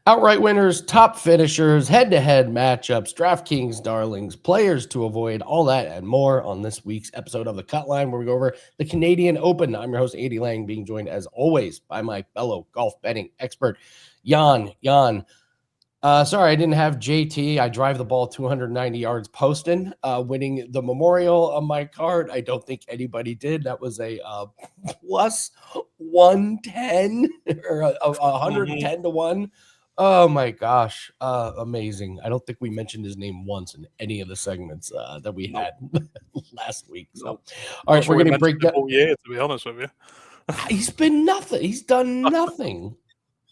Outright winners, top finishers, head-to-head matchups, Draftkings Darlings, players to avoid, all that and more on this week's episode of The Cut Line, where we go over the Canadian Open. I'm your host, Adi Lang, being joined as always by my fellow golf betting expert, Yann. Sorry, I didn't have JT. I drive the ball 290 yards posting, winning the Memorial on my card. I don't think anybody did. That was a plus 110 or a 110 to 1. Oh my gosh. Amazing. I don't think we mentioned his name once in any of the segments that we had last week. So, all right, we're going to break down. Yeah, to be honest with you. He's been nothing. He's done nothing.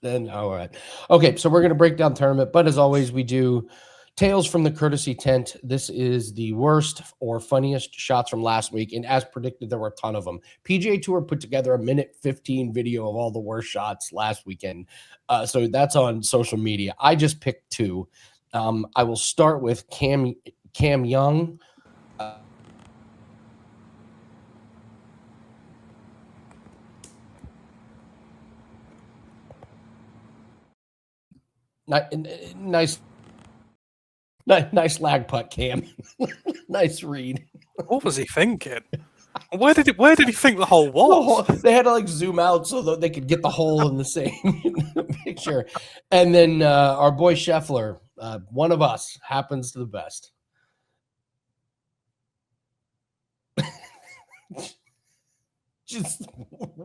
Then, all right. Okay, so we're going to break down tournament, but as always, we do Tales from the Courtesy Tent. This is the worst or funniest shots from last week, and as predicted, there were a ton of them. PGA Tour put together a minute 15 video of all the worst shots last weekend, so that's on social media. I just picked two. I will start with Cam Young. Nice lag putt, Cam. Nice read. What was he thinking? Where did he think the hole was? They had to like zoom out so that they could get the hole in the same picture. And then our boy Scheffler, one of us, happens to the best. Just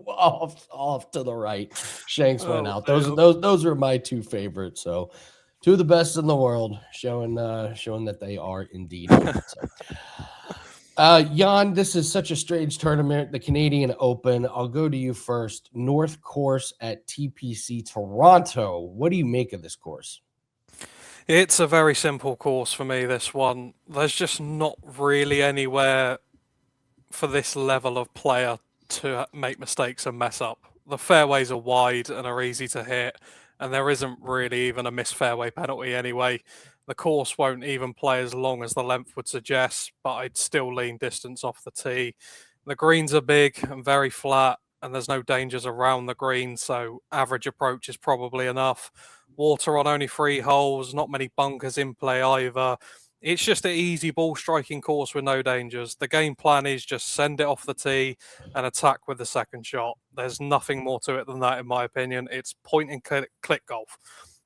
off to the right. Shanks went out. Those are my two favorites. So two of the best in the world, showing that they are indeed. Yann, this is such a strange tournament, the Canadian Open. I'll go to you first. North Course at TPC Toronto. What do you make of this course? It's a very simple course for me, this one. There's just not really anywhere for this level of player to make mistakes and mess up. The fairways are wide and are easy to hit, and there isn't really even a missed fairway penalty anyway. The course won't even play as long as the length would suggest, but I'd still lean distance off the tee. The greens are big and very flat, and there's no dangers around the green, so average approach is probably enough. Water on only 3 holes, not many bunkers in play either. It's just an easy ball striking course with no dangers. The game plan is just send it off the tee and attack with the second shot. There's nothing more to it than that, in my opinion. It's point and click golf.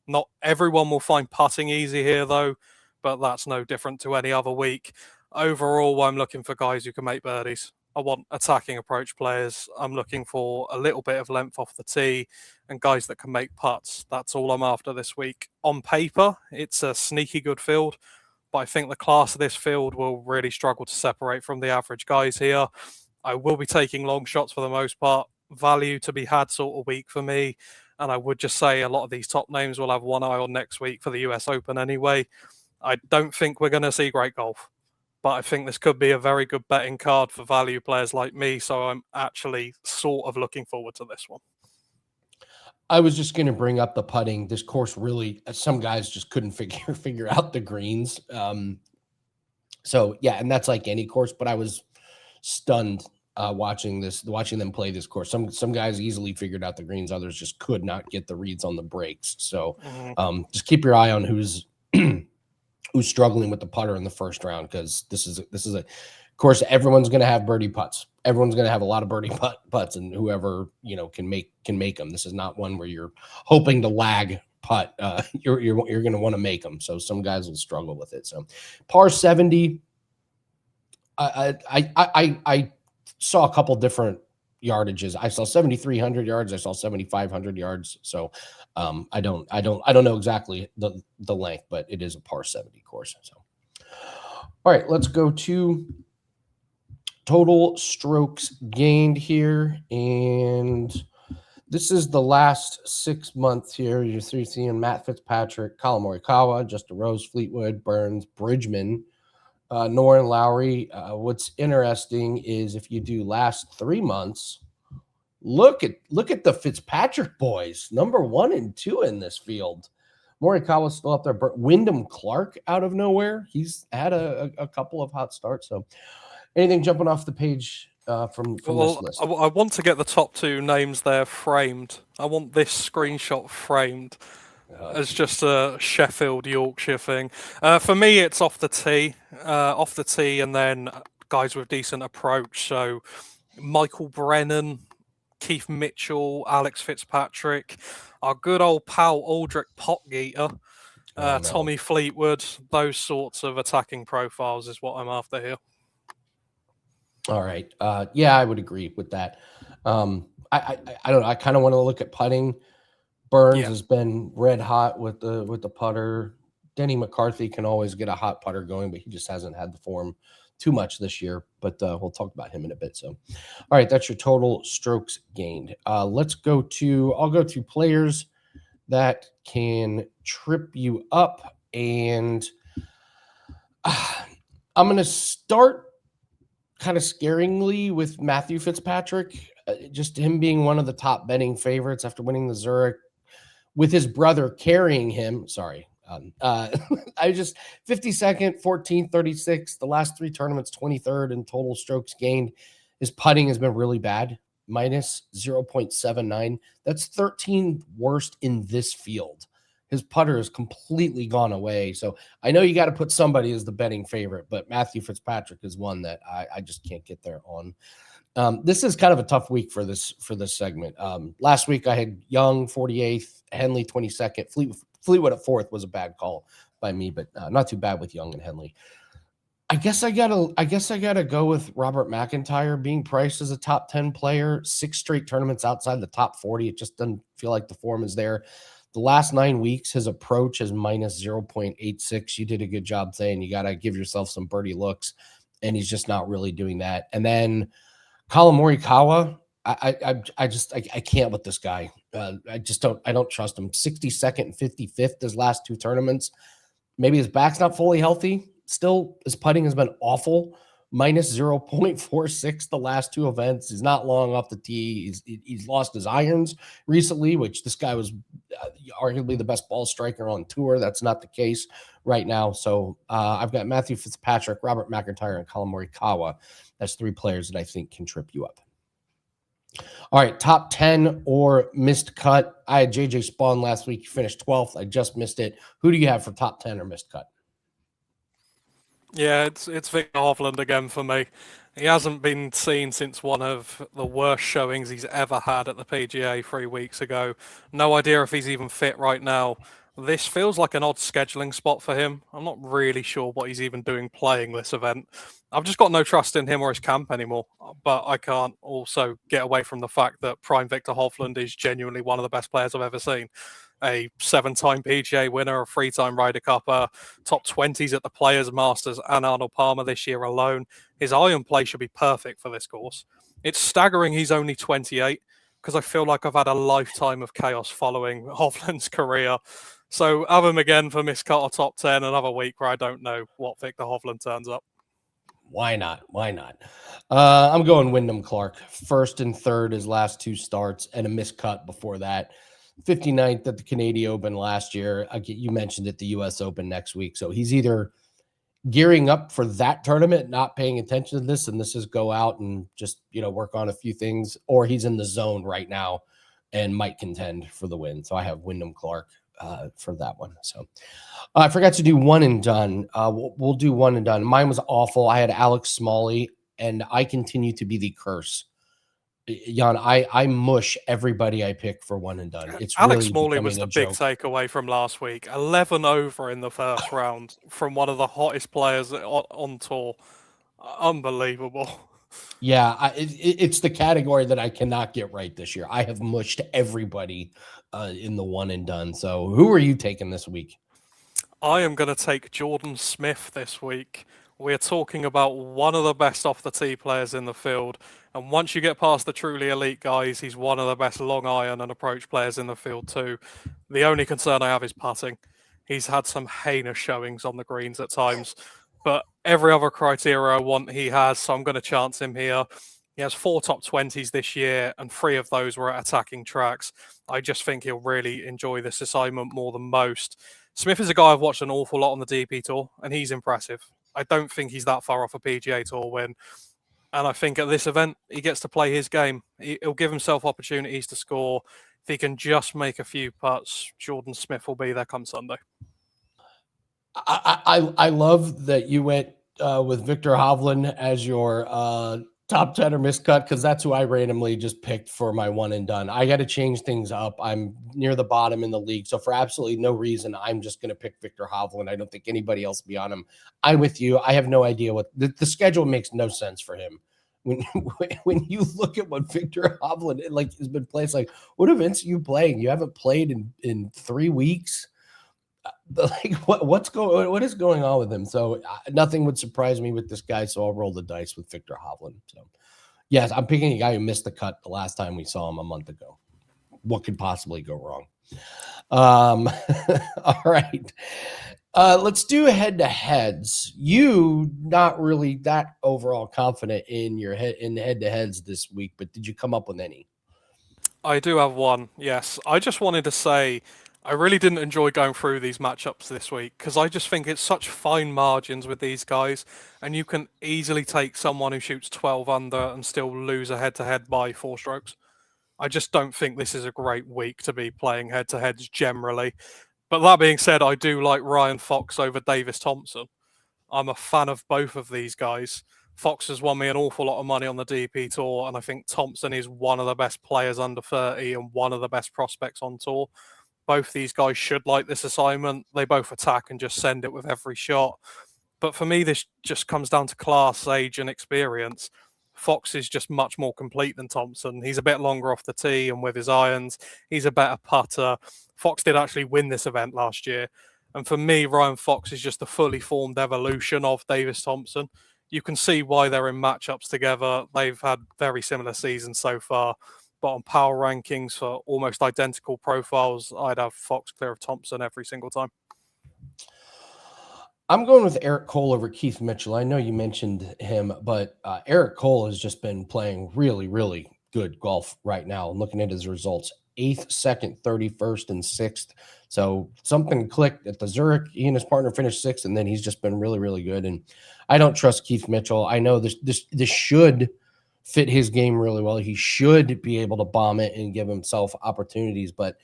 Not everyone will find putting easy here, though, but that's no different to any other week. Overall, I'm looking for guys who can make birdies. I want attacking approach players. I'm looking for a little bit of length off the tee and guys that can make putts. That's all I'm after this week. On paper, it's a sneaky good field, but I think the class of this field will really struggle to separate from the average guys here. I will be taking long shots for the most part. Value to be had sort of week for me. And I would just say a lot of these top names will have one eye on next week for the US Open anyway. I don't think we're going to see great golf, but I think this could be a very good betting card for value players like me. So I'm actually sort of looking forward to this one. I was just going to bring up the putting. This course really, some guys just couldn't figure out the greens. So yeah, and that's like any course, but I was stunned watching them play this course. Some guys easily figured out the greens, others just could not get the reads on the breaks. So just keep your eye on who's struggling with the putter in the first round, because this is a course everyone's going to have birdie putts. Everyone's going to have a lot of birdie putts, and whoever can make them. This is not one where you're hoping to lag putt. You're going to want to make them. So some guys will struggle with it. So par 70. I saw a couple different yardages. I saw 7,300 yards. I saw 7,500 yards. So I don't know exactly the length, but it is a par 70 course. So all right, let's go to total strokes gained here, and this is the last 6 months here. You're seeing Matt Fitzpatrick, Colin Morikawa, Justin Rose, Fleetwood, Burns, Bridgman, Noren Lowry. What's interesting is if you do last 3 months, look at the Fitzpatrick boys, number 1 and 2 in this field. Morikawa's still up there. Wyndham Clark out of nowhere. He's had a couple of hot starts. So anything jumping off the page from this list? I want to get the top 2 names there framed. I want this screenshot framed. It's just a Sheffield Yorkshire thing. For me, it's off the tee, and then guys with decent approach. So Michael Brennan, Keith Mitchell, Alex Fitzpatrick, our good old pal Aldrich Potgieter, No. Tommy Fleetwood. Those sorts of attacking profiles is what I'm after here. All right. Yeah, I would agree with that. I don't know. I kind of want to look at putting. Burns has been red hot with the putter. Denny McCarthy can always get a hot putter going, but he just hasn't had the form too much this year. But we'll talk about him in a bit. So, all right, that's your total strokes gained. Let's go to. I'll go to players that can trip you up, and I'm going to start kind of scaringly with Matthew Fitzpatrick, just him being one of the top betting favorites after winning the Zurich, with his brother carrying him. Sorry. I just 52nd, 14th, 36th, the last 3 tournaments, 23rd in total strokes gained. His putting has been really bad, minus 0.79. That's 13th worst in this field. His putter has completely gone away. So I know you got to put somebody as the betting favorite, but Matthew Fitzpatrick is one that I just can't get there on. This is kind of a tough week for this segment. Last week I had Young 48th, Henley 22nd, Fleetwood at 4th was a bad call by me, but not too bad with Young and Henley. I guess I gotta go with Robert McIntyre being priced as a top 10 player, 6 straight tournaments outside the top 40. It just doesn't feel like the form is there. The last 9 weeks, his approach is minus 0.86. You did a good job saying you got to give yourself some birdie looks, and he's just not really doing that. And then Colin Morikawa, I can't with this guy. I don't trust him. 62nd and 55th his last 2 tournaments. Maybe his back's not fully healthy. Still, his putting has been awful. Minus 0.46 the last 2 events. He's not long off the tee. He's lost his irons recently, which this guy was arguably the best ball striker on tour. That's not the case right now. So I've got Matthew Fitzpatrick, Robert McIntyre, and Colin Morikawa. That's 3 players that I think can trip you up. All right, top 10 or missed cut. I had JJ Spawn last week. He finished 12th. I just missed it. Who do you have for top 10 or missed cut? Yeah, it's Victor Hovland again for me. He hasn't been seen since one of the worst showings he's ever had at the PGA 3 weeks ago. No idea if he's even fit right now. This feels like an odd scheduling spot for him. I'm not really sure what he's even doing playing this event. I've just got no trust in him or his camp anymore. But I can't also get away from the fact that prime Victor Hovland is genuinely one of the best players I've ever seen. A 7-time PGA winner, a 3-time Ryder Cupper, top 20s at the Players Masters and Arnold Palmer this year alone. His iron play should be perfect for this course. It's staggering he's only 28 because I feel like I've had a lifetime of chaos following Hovland's career. So have him again for miscut or top 10 another week where I don't know what Victor Hovland turns up. Why not? I'm going Wyndham Clark. 1st and 3rd his last 2 starts and a miscut before that. 59th at the Canadian Open last year. You mentioned it, the U.S. Open next week. So he's either gearing up for that tournament, not paying attention to this, and this is go out and just, work on a few things, or he's in the zone right now and might contend for the win. So I have Wyndham Clark for that one. So I forgot to do one and done. We'll do one and done. Mine was awful. I had Alex Smalley, and I continue to be the curse. Yann, I mush everybody I pick for one and done. It's Alex really Smalley was the big joke. takeaway from last week. 11 over in the first round from one of the hottest players on tour. Unbelievable. Yeah, it's the category that I cannot get right this year. I have mushed everybody in the one and done. So who are you taking this week? I am going to take Jordan Smith this week. We're talking about one of the best off the tee players in the field. And once you get past the truly elite guys, he's one of the best long iron and approach players in the field too. The only concern I have is putting. He's had some heinous showings on the greens at times, but every other criteria I want he has, so I'm going to chance him here. He has 4 top 20s this year, and 3 of those were at attacking tracks. I just think he'll really enjoy this assignment more than most. Smith is a guy I've watched an awful lot on the DP Tour, and he's impressive. I don't think he's that far off a PGA Tour win. And I think at this event, he gets to play his game. He'll give himself opportunities to score. If he can just make a few putts, Jordan Smith will be there come Sunday. I love that you went with Victor Hovland as your top 10 or miscut, because that's who I randomly just picked for my one and done. I got to change things up. I'm near the bottom in the league, so for absolutely no reason, I'm just going to pick Victor Hovland. I don't think anybody else will be on him. I'm with you. I have no idea what the schedule makes no sense for him. When you look at what Victor Hovland has been playing, it's like, what events are you playing? You haven't played in 3 weeks. What is going on with him? So nothing would surprise me with this guy. So I'll roll the dice with Victor Hovland. So yes, I'm picking a guy who missed the cut the last time we saw him a month ago. What could possibly go wrong? All right. Let's do head-to-heads. You not really that overall confident in your head-to-heads this week, but did you come up with any? I do have one, yes. I just wanted to say I really didn't enjoy going through these matchups this week because I just think it's such fine margins with these guys, and you can easily take someone who shoots 12 under and still lose a head-to-head by 4 strokes. I just don't think this is a great week to be playing head-to-heads generally. But that being said, I do like Ryan Fox over Davis Thompson. I'm a fan of both of these guys. Fox has won me an awful lot of money on the DP Tour, and I think Thompson is one of the best players under 30 and one of the best prospects on tour. Both these guys should like this assignment. They both attack and just send it with every shot. But for me, this just comes down to class, age, and experience. Fox is just much more complete than Thompson. He's a bit longer off the tee, and with his irons, he's a better putter. Fox did actually win this event last year. And for me, Ryan Fox is just a fully formed evolution of Davis Thompson. You can see why they're in matchups together. They've had very similar seasons so far. But on power rankings for almost identical profiles, I'd have Fox clear of Thompson every single time. I'm going with Eric Cole over Keith Mitchell. I know you mentioned him, but Eric Cole has just been playing really, really good golf right now. I'm looking at his results: 8th, 2nd, 31st, and 6th. So something clicked at the Zurich. He and his partner finished 6th, and then he's just been really, really good. And I don't trust Keith Mitchell. I know this should fit his game really well. He should be able to bomb it and give himself opportunities, but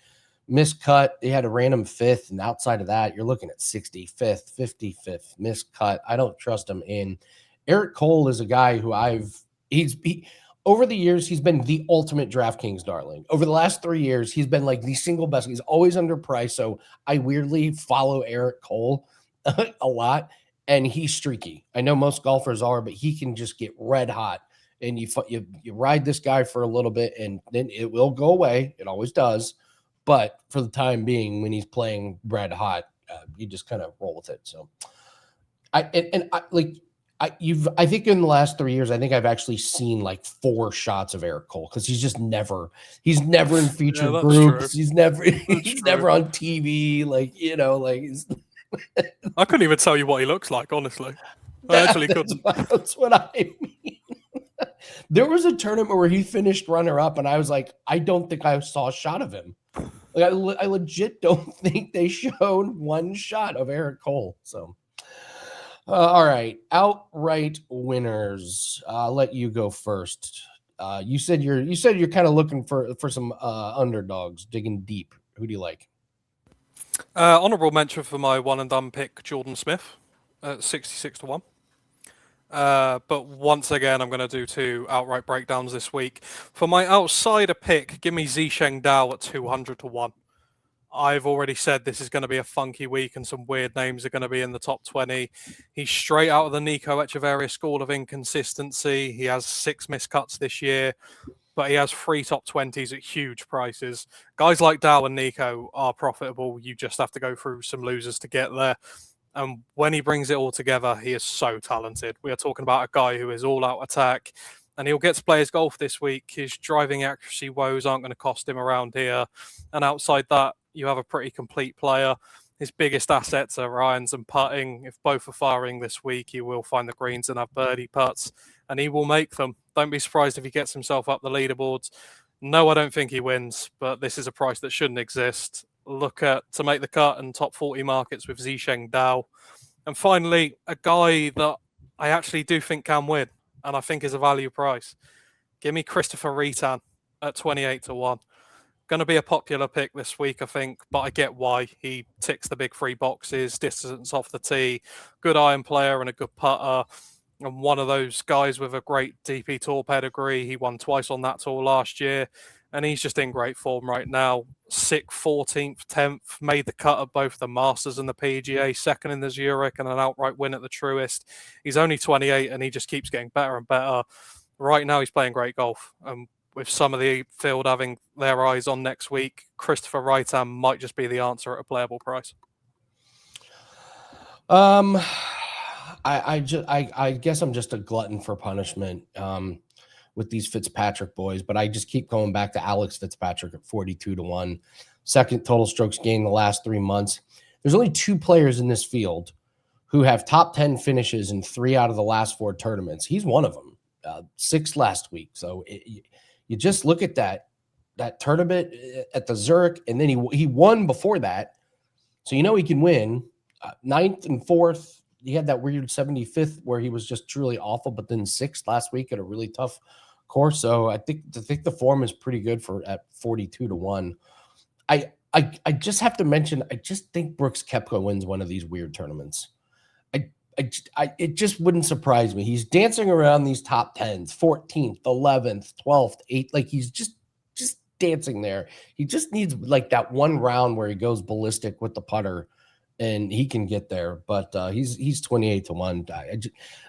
miscut. They had a random 5th, and outside of that, you're looking at 65th, 55th, miscut. I don't trust him. And Eric Cole is a guy who over the years, he's been the ultimate DraftKings darling. Over the last 3 years, he's been like the single best. He's always underpriced, so I weirdly follow Eric Cole a lot, and he's streaky. I know most golfers are, but he can just get red hot. And you ride this guy for a little bit, and then it will go away. It always does. But for the time being, when he's playing red hot, you just kind of roll with it. So, I think in the last 3 years, I think I've actually seen like 4 shots of Eric Cole because he's never in featured groups. True. He's never on TV. I couldn't even tell you what he looks like, honestly. I actually couldn't. That's what I mean. There was a tournament where he finished runner-up, and I was like, I don't think I saw a shot of him. Like, I legit don't think they showed one shot of Eric Cole. So, all right, outright winners. I'll let you go first. You said you're kind of looking for some underdogs, digging deep. Who do you like? Honorable mention for my one and done pick, Jordan Smith, at 66-1. But once again, I'm going to do 2 outright breakdowns this week. For my outsider pick, give me Zhisheng Dao at 200-1. I've already said this is going to be a funky week and some weird names are going to be in the top 20. He's straight out of the Nico Echeverria school of inconsistency. He has 6 miscuts this year, but he has 3 top 20s at huge prices. Guys like Dao and Nico are profitable. You just have to go through some losers to get there. And when he brings it all together, he is so talented. We are talking about a guy who is all-out attack, and he'll get to play his golf this week. His driving accuracy woes aren't going to cost him around here. And outside that, you have a pretty complete player. His biggest assets are irons and putting. If both are firing this week, he will find the greens and have birdie putts, and he will make them. Don't be surprised if he gets himself up the leaderboards. No, I don't think he wins, but this is a price that shouldn't exist. Look at to make the cut and top 40 markets with Zhisheng Dao. And finally, a guy that I actually do think can win, and I think is a value price. Give me Christopher Retan at 28-1. Going to be a popular pick this week, I think, but I get why. He ticks the big three boxes: distance off the tee, good iron player, and a good putter. And one of those guys with a great DP Tour pedigree. He won twice on that tour last year, and he's just in great form right now. 6th, 14th, 10th, made the cut at both the Masters and the PGA, second in the Zurich, and an outright win at the Truist. He's only 28, and he just keeps getting better and better. Right now, he's playing great golf. With some of the field having their eyes on next week, Christopher Wrightham might just be the answer at a playable price. I guess I'm just a glutton for punishment with these Fitzpatrick boys, but I just keep going back to Alex Fitzpatrick at 42-1, second total strokes gained the last 3 months. There's only 2 players in this field who have top 10 finishes in 3 out of the last 4 tournaments. He's one of them, 6 last week. So you just look at that tournament at the Zurich, and then he won before that. So he can win. 9th and 4th. He had that weird 75th where he was just truly awful, but then 6th last week at a really tough course. So I think the form is pretty good for at 42-1. I just have to mention, I just think Brooks Koepka wins one of these weird tournaments. It just wouldn't surprise me. He's dancing around these top 10s, 14th, 11th, 12th, 8th. Like he's just dancing there. He just needs like that one round where he goes ballistic with the putter, and he can get there. But he's 28-1.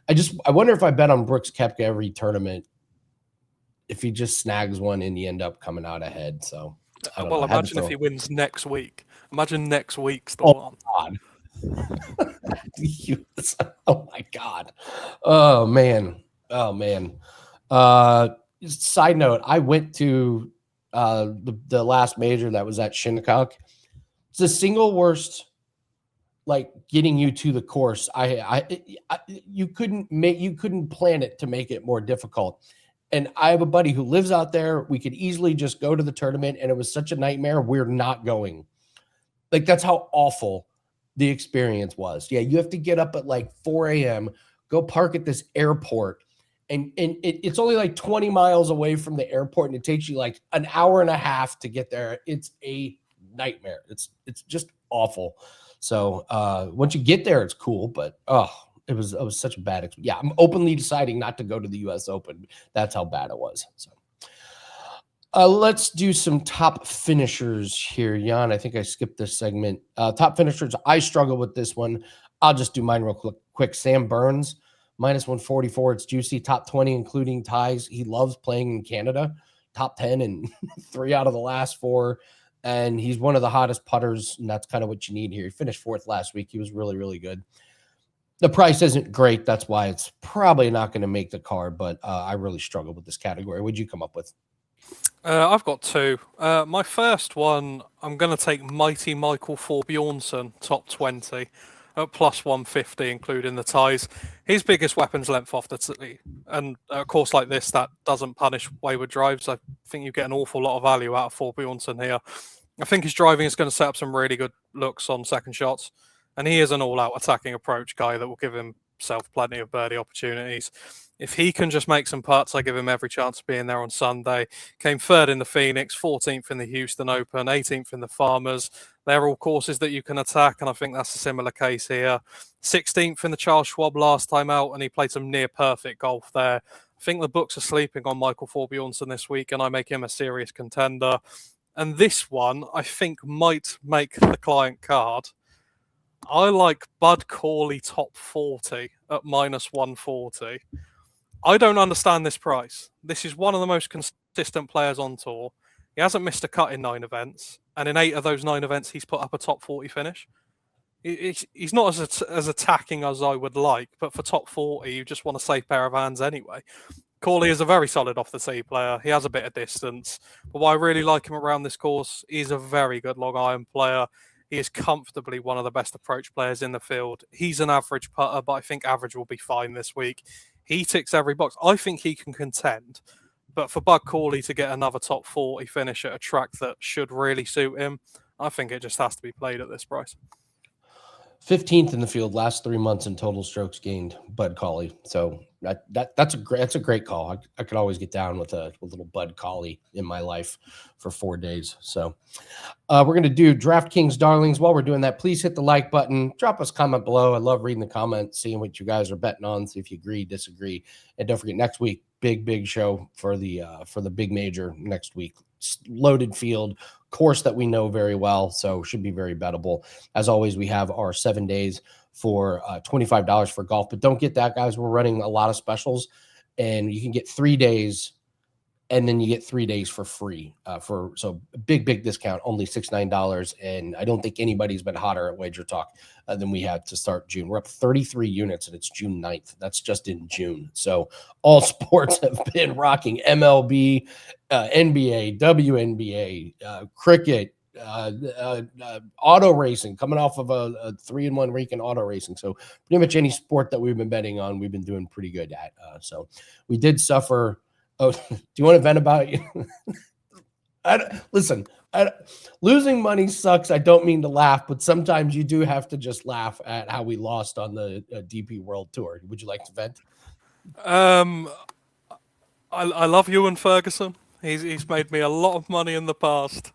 I wonder if I bet on Brooks Koepka every tournament, if he just snags one and you end up coming out ahead. So well, imagine if he wins next week. Imagine next week's the one. God. Oh my God. Oh man. Side note, I went to the last major that was at Shinnecock. It's the single worst like getting you to the course. You couldn't plan it to make it more difficult. And I have a buddy who lives out there. We could easily just go to the tournament, and it was such a nightmare. We're not going. Like that's how awful the experience was. Yeah, you have to get up at like 4 a.m., go park at this airport, and it's only like 20 miles away from the airport, and it takes you like an hour and a half to get there. It's a nightmare. It's just awful. So once you get there, it's cool, but it was such a bad experience. Yeah, I'm openly deciding not to go to the U.S. Open. That's how bad it was. So. Let's do some top finishers here. Yann, I think I skipped this segment. Top finishers, I struggle with this one. I'll just do mine real quick. Sam Burns, -144. It's juicy. Top 20, including ties. He loves playing in Canada. Top 10 in 3 out of the last 4. And he's one of the hottest putters, and that's kind of what you need here. He finished 4th last week. He was really, really good. The price isn't great. That's why it's probably not going to make the card, but I really struggle with this category. What'd you come up with? I've got 2. My first one, I'm going to take Mighty Michael Thorbjornsen, top 20, at +150, including the ties. His biggest weapon's length off the tee. And a course like this, that doesn't punish wayward drives. I think you get an awful lot of value out of Thorbjornsen here. I think his driving is going to set up some really good looks on second shots. And he is an all-out attacking approach guy that will give himself plenty of birdie opportunities. If he can just make some putts, I give him every chance of being there on Sunday. Came 3rd in the Phoenix, 14th in the Houston Open, 18th in the Farmers. They're all courses that you can attack, and I think that's a similar case here. 16th in the Charles Schwab last time out, and he played some near-perfect golf there. I think the books are sleeping on Michael Thorbjornsen this week, and I make him a serious contender. And this one, I think, might make the client card. I like Bud Cauley top 40 at -140. I don't understand this price. This is one of the most consistent players on tour. He hasn't missed a cut in 9 events, and in 8 of those 9 events, he's put up a top 40 finish. He's not as attacking as I would like, but for top 40, you just want a safe pair of hands anyway. Cauley is a very solid off the tee player. He has a bit of distance, but why I really like him around this course, he's a very good long iron player. He is comfortably one of the best approach players in the field. He's an average putter, but I think average will be fine this week. He ticks every box. I think he can contend. But for Bud Cauley to get another top 40 finish at a track that should really suit him, I think it just has to be played at this price. 15th in the field last 3 months in total strokes gained, Bud Cauley. So that's a great call. I could always get down with a little Bud Cauley in my life for 4 days. So we're going to do DraftKings Darlings. While we're doing that, please hit the like button. Drop us a comment below. I love reading the comments, seeing what you guys are betting on, see if you agree, disagree. And don't forget, next week, big show for the big major next week. Loaded field, course that we know very well, so should be very bettable. As always, we have our 7 days for $25 for golf, but don't get that, guys. We're running a lot of specials, and you can get 3 days, and then you get 3 days for free. So big discount, only $69. And I don't think anybody's been hotter at Wager Talk than we had to start June. We're up 33 units, and it's June 9th. That's just in June. So all sports have been rocking. MLB, NBA, WNBA, cricket, auto racing, coming off of a 3-1 week in auto racing. So pretty much any sport that we've been betting on, we've been doing pretty good at. So we did suffer. Oh, do you want to vent about you? Listen, losing money sucks. I don't mean to laugh, but sometimes you do have to just laugh at how we lost on the DP World Tour. Would you like to vent? I love Ewan Ferguson. He's made me a lot of money in the past,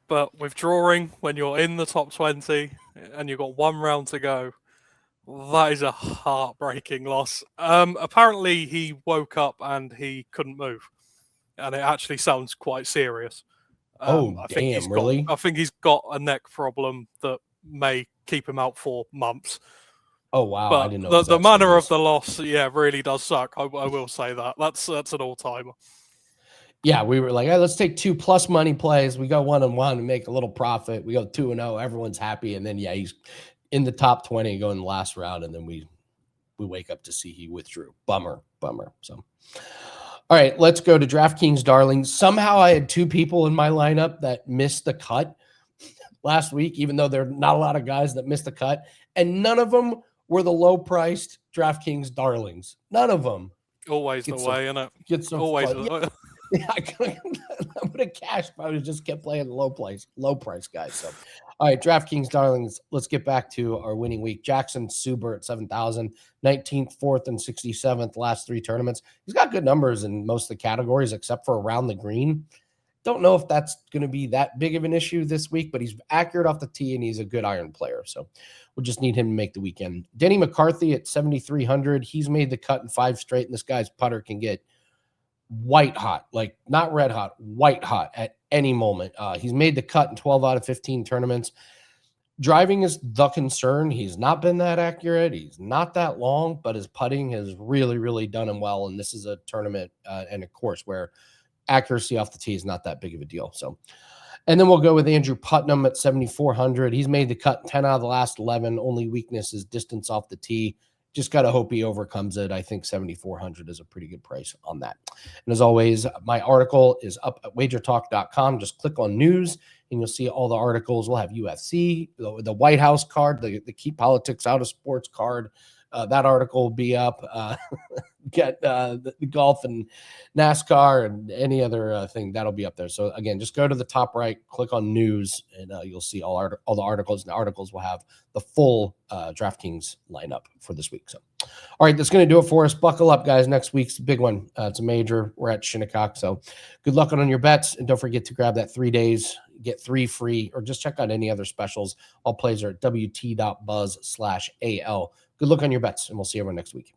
but withdrawing when you're in the top 20 and you've got 1 round to go, that is a heartbreaking loss. Apparently he woke up and he couldn't move, and it actually sounds quite serious. I think really? I think he's got a neck problem that may keep him out for months. Oh wow! But I didn't know the manner of the loss, really does suck. I will say that. That's an all-timer. Yeah, we were like, hey, let's take 2+ money plays. We go 1-1 and make a little profit. We go 2-0. Everyone's happy, and then he's in the top 20 going the last round, and then we wake up to see he withdrew. Bummer. So, all right, let's go to DraftKings Darlings. Somehow I had 2 people in my lineup that missed the cut last week, even though there are not a lot of guys that missed the cut, and none of them were the low-priced DraftKings Darlings. None of them. Always the way, isn't it? Get some always. Yeah, I would have cashed, but I would have just kept playing the low price guys. So, all right, DraftKings Darlings. Let's get back to our winning week. Jackson Suber at 7,000, 19th, 4th, and 67th last 3 tournaments. He's got good numbers in most of the categories except for around the green. Don't know if that's going to be that big of an issue this week, but he's accurate off the tee and he's a good iron player. So we'll just need him to make the weekend. Denny McCarthy at 7,300. He's made the cut in 5 straight, and this guy's putter can get white hot, like not red hot, white hot at any moment. He's made the cut in 12 out of 15 tournaments. Driving is the concern. He's not been that accurate. He's not that long, but his putting has really done him well. And this is a tournament and a course where accuracy off the tee is not that big of a deal. So, and then we'll go with Andrew Putnam at 7,400. He's made the cut 10 out of the last 11. Only weakness is distance off the tee. Just got to hope he overcomes it. I think 7,400 is a pretty good price on that. And as always, my article is up at wagertalk.com. Just click on news and you'll see all the articles. We'll have UFC, the White House card, the Keep Politics Out of Sports card. That article will be up. Get the golf and NASCAR and any other thing that'll be up there. So again, just go to the top right, click on news, and you'll see all the articles. And the articles will have the full DraftKings lineup for this week. So, all right, that's going to do it for us. Buckle up, guys. Next week's a big one. It's a major. We're at Shinnecock. So good luck on your bets. And don't forget to grab that 3 days, get 3 free, or just check out any other specials. All plays are at wt.buzz/AL. Good luck on your bets, and we'll see everyone next week.